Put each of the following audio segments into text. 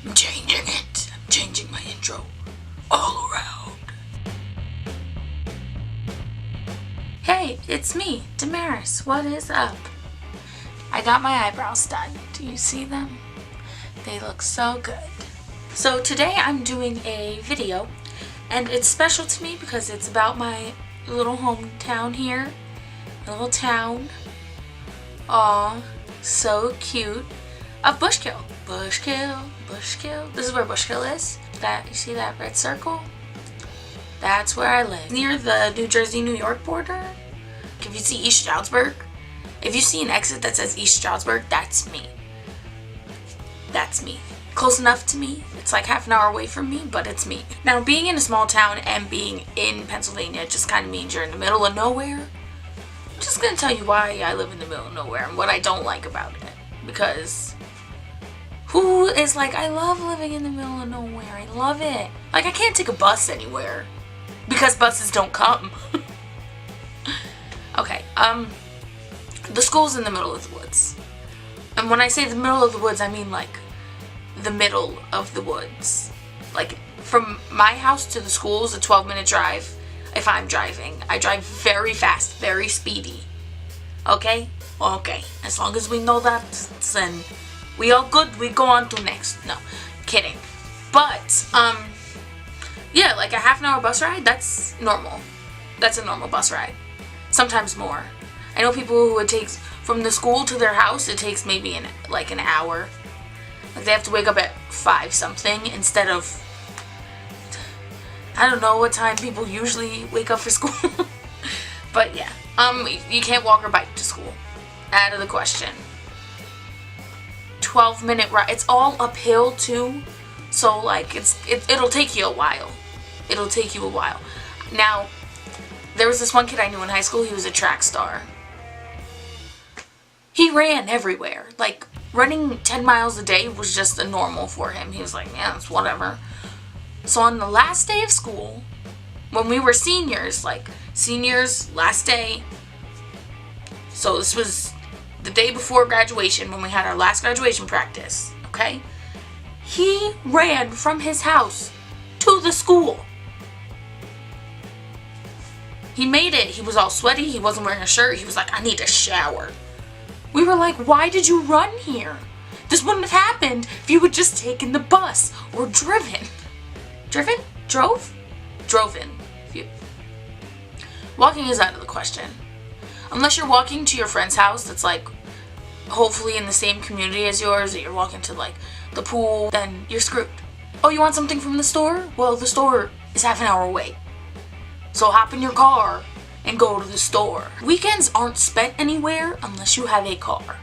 I'm changing it. I'm changing my intro all around. Hey, it's me, Damaris. What is up? I got my eyebrows done. Do you see them? They look so good. So today I'm doing a video, and it's special to me because it's about my little hometown here. My little town. Aw, so cute. Of Bushkill. Bushkill, Bushkill. This is where Bushkill is. You see that red circle? That's where I live. Near the New Jersey-New York border. If you see East Stroudsburg, if you see an exit that says East Stroudsburg, that's me. That's me. Close enough to me. It's like half an hour away from me, but it's me. Now, being in a small town and being in Pennsylvania just kind of means you're in the middle of nowhere. I'm just gonna tell you why I live in the middle of nowhere and what I don't like about it. Because who is like, I love living in the middle of nowhere. I love it. Like, I can't take a bus anywhere because buses don't come. Okay, the school's in the middle of the woods. And when I say the middle of the woods, I mean like the middle of the woods. Like, from my house to the school is a 12-minute drive. If I'm driving, I drive very fast, very speedy. Okay? Okay. As long as we know that, then we all good. We go on to next. No, kidding. But, yeah, like a half an hour bus ride, that's normal. That's a normal bus ride. Sometimes more. I know people who it takes from the school to their house, it takes maybe an hour. Like, they have to wake up at 5 something instead of, I don't know what time people usually wake up for school. But yeah, you can't walk or bike to school. Out of the question. 12-minute ride. It's all uphill too, so like it'll take you a while. It'll take you a while. Now, there was this one kid I knew in high school. He was a track star. He ran everywhere. Like, running 10 miles a day was just a normal for him. He was like, yeah, it's whatever. So on the last day of school, when we were seniors, last day, so this was the day before graduation when we had our last graduation practice, okay? He ran from his house to the school. He made it. He was all sweaty. He wasn't wearing a shirt. He was like, I need a shower. We were like, why did you run here? This wouldn't have happened if you had just taken the bus or driven. Driven? Drove? Drove in. Walking is out of the question. Unless you're walking to your friend's house that's like hopefully in the same community as yours, or you're walking to like the pool, then you're screwed. Oh, you want something from the store? Well, the store is half an hour away. So hop in your car and go to the store. Weekends aren't spent anywhere unless you have a car.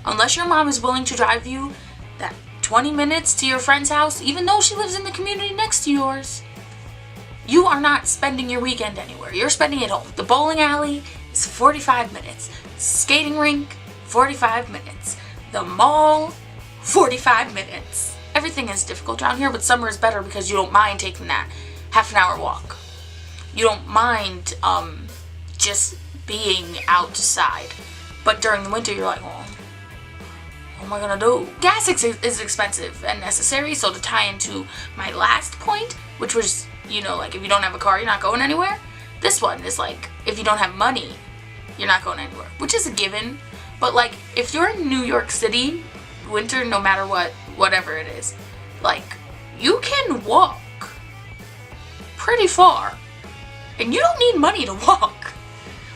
Unless your mom is willing to drive you that 20 minutes to your friend's house, even though she lives in the community next to yours, you are not spending your weekend anywhere. You're spending it home. The bowling alley is 45 minutes. Skating rink, 45 minutes. The mall, 45 minutes. Everything is difficult around here, but summer is better because you don't mind taking that half an hour walk. You don't mind just being outside. But during the winter, you're like, well, what am I gonna do? Gas is expensive and necessary, so to tie into my last point, which was, you know, like if you don't have a car, you're not going anywhere. This one is like, if you don't have money, you're not going anywhere, which is a given. But like, if you're in New York City, winter, no matter what, whatever it is, like, you can walk pretty far. And you don't need money to walk.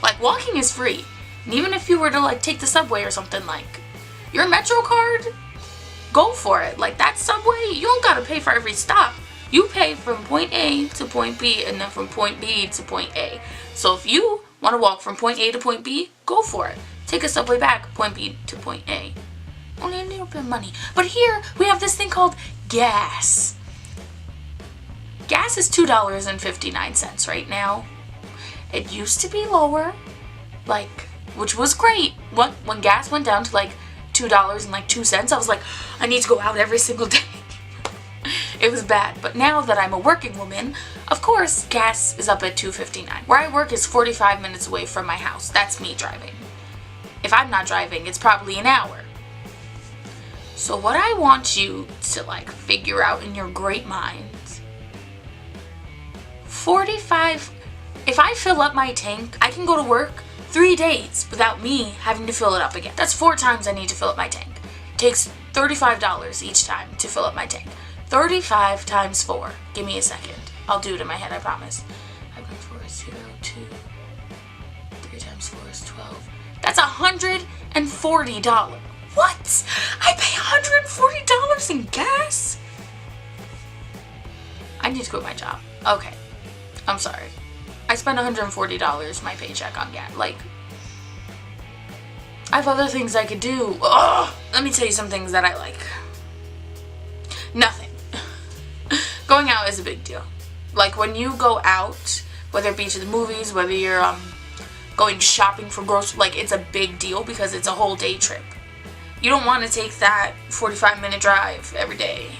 Like, walking is free. And even if you were to, like, take the subway or something, like, your Metro card, go for it. Like, that subway, you don't gotta pay for every stop. You pay from point A to point B, and then from point B to point A. So if you want to walk from point A to point B, go for it. Take a subway back, point B to point A. Only a little bit of money. But here, we have this thing called gas. Gas is $2.59 right now. It used to be lower, like, which was great. When gas went down to like $2.02, I was like, I need to go out every single day. It was bad. But now that I'm a working woman, of course, gas is up at $2.59. Where I work is 45 minutes away from my house. That's me driving. If I'm not driving, it's probably an hour. So what I want you to like figure out in your great minds, 45, if I fill up my tank, I can go to work 3 days without me having to fill it up again. That's 4 times I need to fill up my tank. It takes $35 each time to fill up my tank. 35 times 4. Give me a second. I'll do it in my head, I promise. 5 times 4 is 0, 2. 3 times 4 is 12. That's $140. What? I pay $140 in gas? I need to quit my job. Okay. I'm sorry. I spend $140 my paycheck on gas. Like, I have other things I could do. Ugh. Let me tell you some things that I like. Nothing. Going out is a big deal. Like, when you go out, whether it be to the movies, whether you're going shopping for groceries, like, it's a big deal because it's a whole day trip. You don't want to take that 45-minute drive every day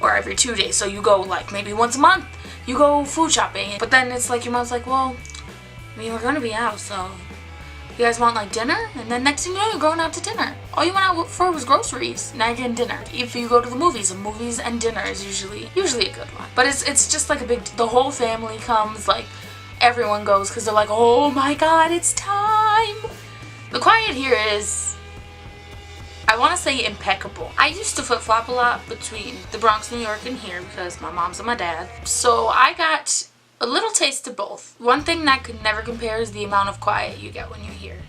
or every 2 days. So you go like maybe once a month, you go food shopping. But then it's like your mom's like, well, I mean, we're going to be out, so you guys want like dinner? And then next thing you know, you're going out to dinner. All you went out for was groceries. Now you're getting dinner. If you go to the movies and dinner is usually a good one. But it's just like the whole family comes, like everyone goes because they're like, oh my god, it's time. The quiet here is, I want to say, impeccable. I used to flip-flop a lot between the Bronx, New York and here because my mom's and my dad. So I got a little taste of both. One thing that could never compare is the amount of quiet you get when you're here.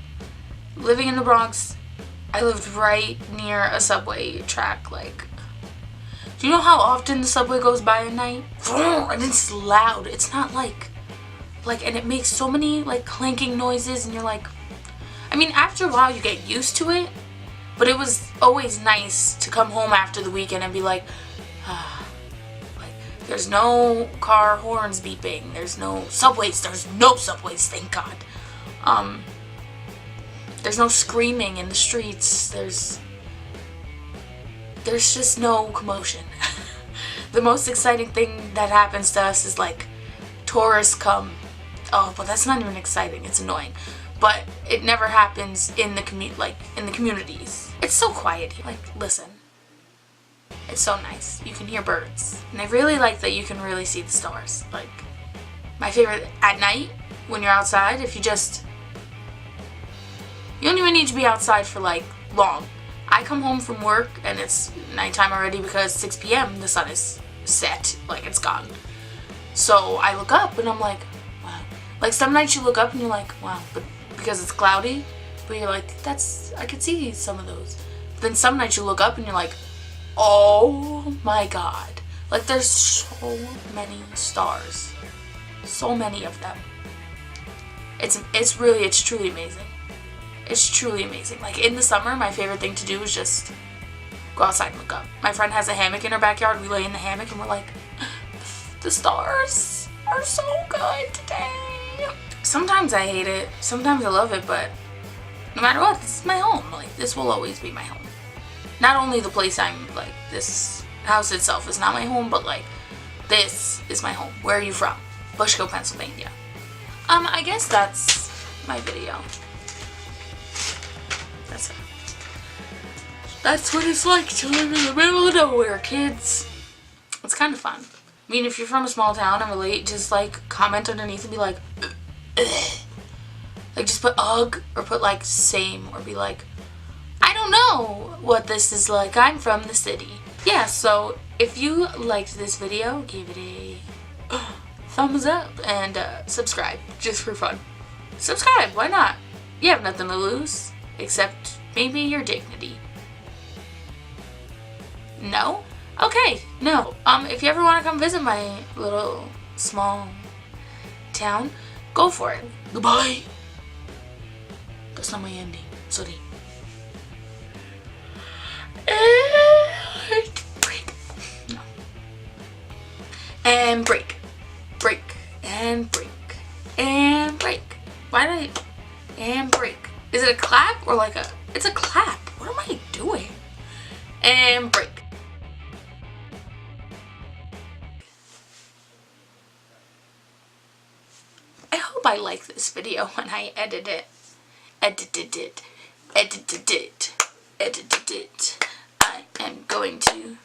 Living in the Bronx, I lived right near a subway track. Like, do you know how often the subway goes by at night? And it's loud. It's not like, and it makes so many like clanking noises and you're like, I mean, after a while you get used to it. But it was always nice to come home after the weekend and be like, like, there's no car horns beeping, there's no subways, thank God. There's no screaming in the streets, there's just no commotion. The most exciting thing that happens to us is like tourists come. Oh, but that's not even exciting, it's annoying. But it never happens in the communities. It's so quiet here. Like, listen. It's so nice. You can hear birds. And I really like that you can really see the stars. Like, my favorite at night, when you're outside, you don't even need to be outside for like long. I come home from work and it's nighttime already because 6 p.m. the sun is set, like it's gone. So I look up and I'm like, wow. Like some nights you look up and you're like, wow, but because it's cloudy, but you're like, I could see some of those. But then some nights you look up and you're like, oh my god. Like there's so many stars. So many of them. It's truly amazing. It's truly amazing. Like in the summer, my favorite thing to do is just go outside and look up. My friend has a hammock in her backyard. We lay in the hammock and we're like, the stars are so good today. Sometimes I hate it, sometimes I love it, but no matter what, this is my home. Like, this will always be my home. Not only the place this house itself is not my home, but like, this is my home. Where are you from? Bushkill, Pennsylvania. I guess that's my video. That's it. That's what it's like to live in the middle of nowhere, kids. It's kind of fun. I mean, if you're from a small town and relate, just like comment underneath and be like, ugh. Like just put ugh or put like same or be like, I don't know what this is like. I'm from the city. Yeah, so if you liked this video, give it a thumbs up and subscribe just for fun. Subscribe, why not? You have nothing to lose except maybe your dignity. No? Okay, no. If you ever want to come visit my little small town, go for it. Goodbye. That's not my ending. Sorry. And break. No. And break. Break. And break. And break. Why did I... And break. Is it a clap or like a... It's a clap. What am I doing? And break. I hope I like this video when I edit it. Edited it. am going to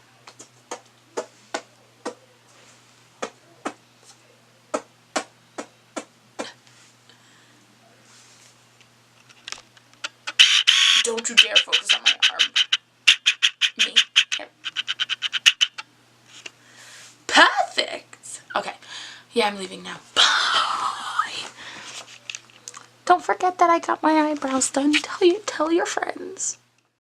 don't you dare focus on my arm. Me. Yep. Perfect. Okay. Yeah, I'm leaving now. Bye. Don't forget that I got my eyebrows done. Tell your friends.